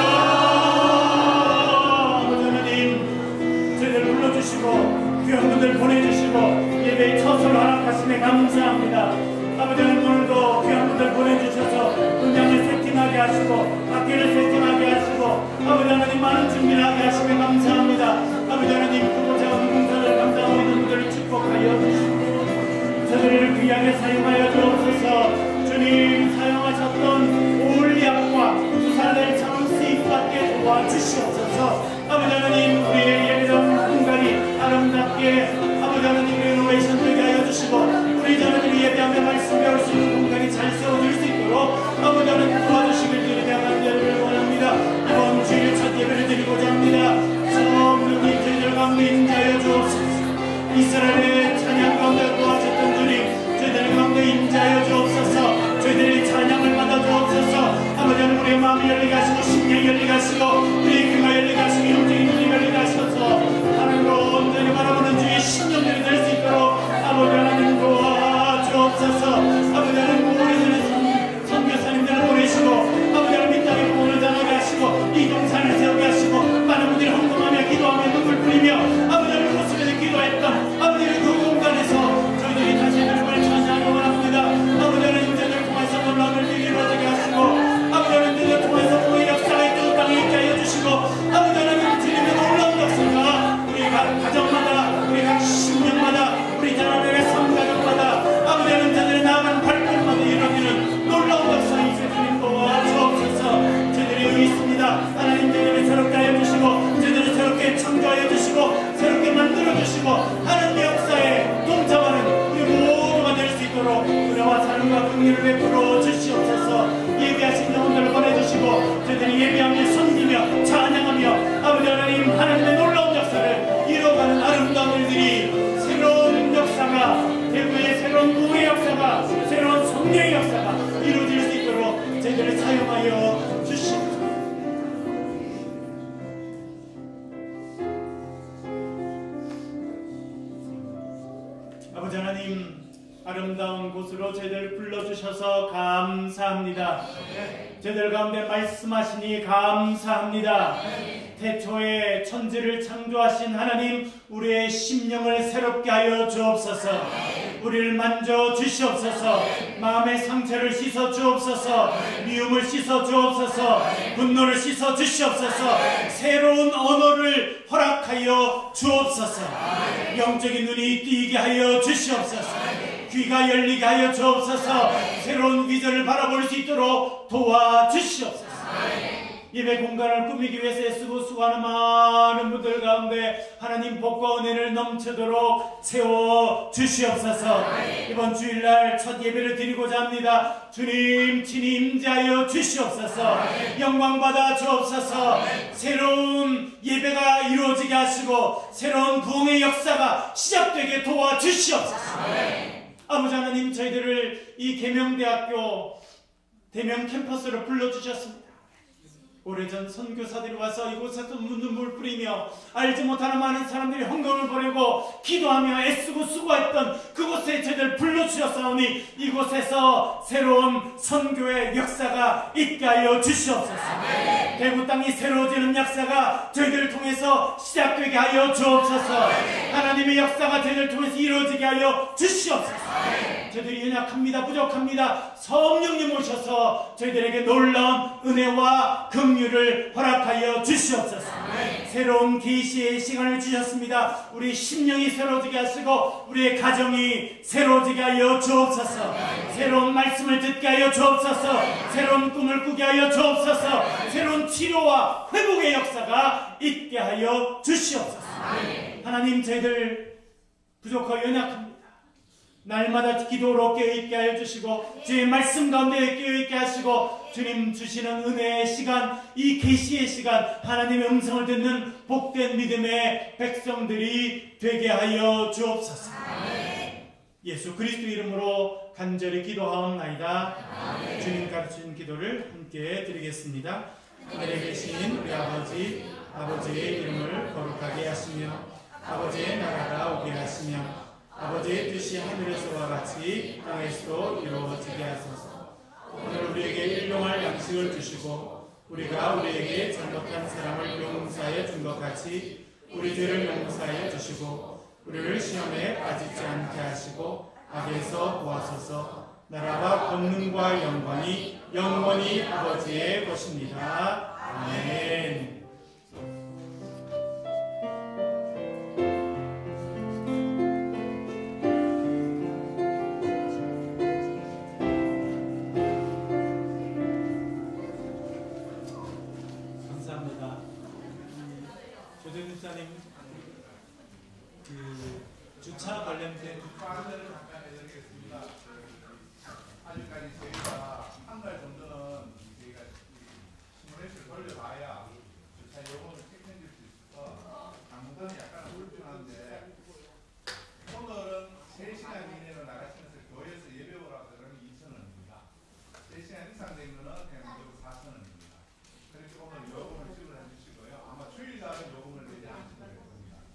아버지 하나님, 저희들 불러주시고 귀한 분들 보내주시고 예배의 처소를 허락하심에 감사합니다. 아버지 하나님, 오늘도 귀한 분들 보내주셔서 음향을 세팅하게 하시고 악기를 세팅하게 하시고 아버지 하나님 많은 준비를 하게 하시며 감사합니다. 아버지 하나님, 그곳에 온 봉사를 감당하고 있는 분들을 축복하여 주시고 저들을 귀하게 사용하여 주옵소서. 주님, 사용하셨던 올리압과 부산을 참 수입받게 도와주시옵소서. 아버지 하나님, 우리의 예배당 공간이 아름답게 아버지 하나님 리노베이션 되게 하여 주시고, 우리 자녀들이 예배하며 말씀 배울 수 있는 공간이 잘 세워질 수 있도록 아버지 하나님 도와주시길 주님의 간절히 원합니다. 이번 주일 첫 예배를 드리고자 합니다. 성령님 저희들 가운데 임재하여 주옵소서. 이스라엘의 찬양 가운데 도와주셨던 주님, 저희들 가운데 임재하여 주옵소서. 저희들이 찬양을 받아 주옵소서. 아버지 하나님, 우리의 마음이 열리게 하시고 심령이 열리게 하시고 우리의 귀가 열리게 하시고 영적인 눈이 열리게 하셔서 하나님으로 온전히 바라보는 주의 심령들이 될 수 있도록 아버지 하나님 도와주옵소서. 아버지 하나님, 우리들의 선교사님들을 보내시고 아버지 하나님 이 땅에 복음을 전하게 하시고 이 동산을 세우게 하시고 많은 분들이 헌금하며 기도하며 눈물 뿌리며 아버지 하나님 모습에서 기도했던 아버지 하나님 그 공간에서 저희들이 다시 하나님을 찬양하기 원합니다. 아버지 하나님, 저희들을 통해서 놀라움을 이루어지게 하시고 아버지 하나님, 저희들을 통해서 복의 역사가 이 땅에 있게 하여 주시고 아버지 하나님, 주님의 놀라운 역사가 우리 각 가정마다 우리 각 신령마다 우리 자녀들의 삶가족마다 아버지 하나님, 저희들의 나아가는 발걸음마다 이루어지는 놀라운 역사 이제 주님 도와주옵소서. 저희들이 여기 있습니다. 하나님, 저희들을 새롭게 하여 주시고 저희들을 새롭게 창조하여 주시고 새롭게 만들어 주시고 하나님의 역사에 동참하는 우리 모두가 될 수 있도록 은혜와 사랑과 긍휼을 베풀어 주시옵소서. 예배하신 영혼들을 보내주시고 저희들이 예배하며 섬기며 찬양하며 아버지 하나님, 하나님의 놀라운 역사를 이뤄가는 아름다운 일들이 새로운 역사가 대구의 새로운 부의 역사가 새로운 성령의 역사가 이루어질 수 있도록 저희들을 사용하여 주시옵소서. 아버지 하나님, 아름다운 곳으로 저희들 불러주셔서 감사합니다. 저희들 가운데 말씀하시니 감사합니다. 태초에 천지를 창조하신 하나님, 우리의 심령을 새롭게 하여 주옵소서. 우리를 만져 주시옵소서. 마음의 상처를 씻어 주옵소서. 미움을 씻어 주옵소서. 분노를 씻어 주시옵소서. 새로운 언어를 허락하여 주옵소서. 영적인 눈이 띄게 하여 주시옵소서. 귀가 열리게 하여 주옵소서. 새로운 비전을 바라볼 수 있도록 도와주시옵소서. 예배 공간을 꾸미기 위해서 애쓰고 수고하는 많은 분들 가운데 하나님 복과 은혜를 넘치도록 세워 주시옵소서. 이번 주일날 첫 예배를 드리고자 합니다. 주님 친히 임재하여 주시옵소서. 영광 받아 주옵소서. 새로운 예배가 이루어지게 하시고 새로운 부흥의 역사가 시작되게 도와주시옵소서. 아버지 하나님, 저희들을 이 계명대학교 대명 캠퍼스로 불러주셨습니다. 오래전 선교사들이 와서 이곳에서 눈물 뿌리며 알지 못하는 많은 사람들이 헌금을 보내고 기도하며 애쓰고 수고했던 그곳에 저희들 불러주셨사오니 이곳에서 새로운 선교의 역사가 있게 하여 주시옵소서. 대구 땅이 새로워지는 역사가 저희들을 통해서 시작되게 하여 주옵소서. 하나님의 역사가 저희들을 통해서 이루어지게 하여 주시옵소서. 저희들이 연약합니다. 부족합니다. 성령님 오셔서 저희들에게 놀라운 은혜와 긍휼을 허락하여 주시옵소서. 새로운 계시의 시간을 주셨습니다. 우리 심령이 새로워지게 하시고 우리의 가정이 새로워지게 하여 주옵소서. 새로운 말씀을 듣게 하여 주옵소서. 새로운 꿈을 꾸게 하여 주옵소서. 새로운 치료와 회복의 역사가 있게 하여 주시옵소서. 하나님, 저희들 부족하고 연약합니다. 날마다 기도로 깨어있게 하여 주시고 주의 말씀 가운데 깨어있게 하시고 주님 주시는 은혜의 시간, 이 계시의 시간, 하나님의 음성을 듣는 복된 믿음의 백성들이 되게 하여 주옵소서. 예수 그리스도 이름으로 간절히 기도하옵나이다. 주님 가르치신 기도를 함께 드리겠습니다. 하늘에 계신 우리 아버지의 이름을 거룩하게 하시며 아버지의 나라가 오게 하시며 아버지의 뜻이 하늘에서와 같이 땅에서도 이루어지게 하소서. 오늘 우리에게 일용할 양식을 주시고 우리가 우리에게 잘못한 사람을 용서하여 준 것 같이 우리 죄를 용서하여 주시고 우리를 시험에 빠지지 않게 하시고 악에서 구하소서. 나라와 권능과 영광이 영원히 아버지의 것입니다. 아멘. 감사합니다. 조재 집사님, 주차 관련된 아직까지 저희가 한 달 정도는 저희가 시뮬레이션을 돌려봐야 주차 요금을 책정질 수 있어서 당분간은 약간 불편한데 오늘은 3시간 이내로 나가시면서 교회에서 예배 오라 그러면 2,000원입니다. 3시간 이상 되면은 그냥 무조건 4,000원입니다. 그렇게 오늘 요금을 지불해 주시고요. 아마 주일날은 요금을 내지 않으시면 될 겁니다.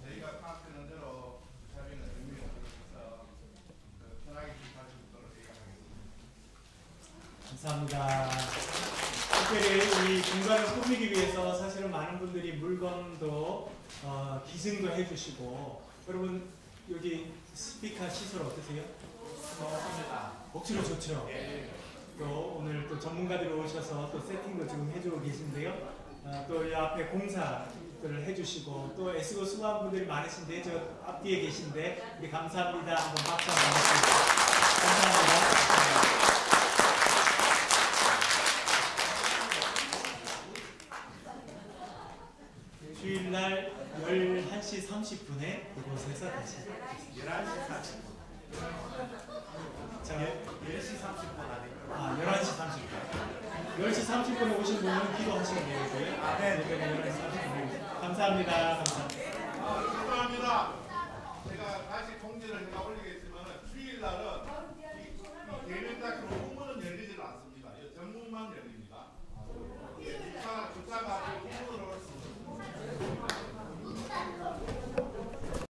저희가 파악하는 대로 주차비는 의미가 없어서 편하게 주차할 수 있도록 저희가 하겠습니다. 감사합니다. 특별히 이 공간을 꾸미기 위해서 사실은 많은 분들이 물건도 기증도 해주시고, 여러분 여기 스피커 시설 어떠세요? 목소리 좋죠? 또 오늘 또 전문가들이 오셔서 또 세팅도 지금 해주고 계신데요. 또 이 앞에 공사를 해주시고 또 애쓰고 수고한 분들이 많으신데 저 앞뒤에 계신데 우리 감사합니다. 한번 박수 한번 받겠습니다. 감사합니다. 주일날 11시 30분에 그곳에서 다시 11시 40분. 자, 10시 30분 아니에요? 11시 30분 10시 30분에 오신 분은 기도하시면 되고요. 네. 11시 30분 감사합니다. 감사합니다. 감사합니다. 제가 다시 통지를 제가 올리겠습니다.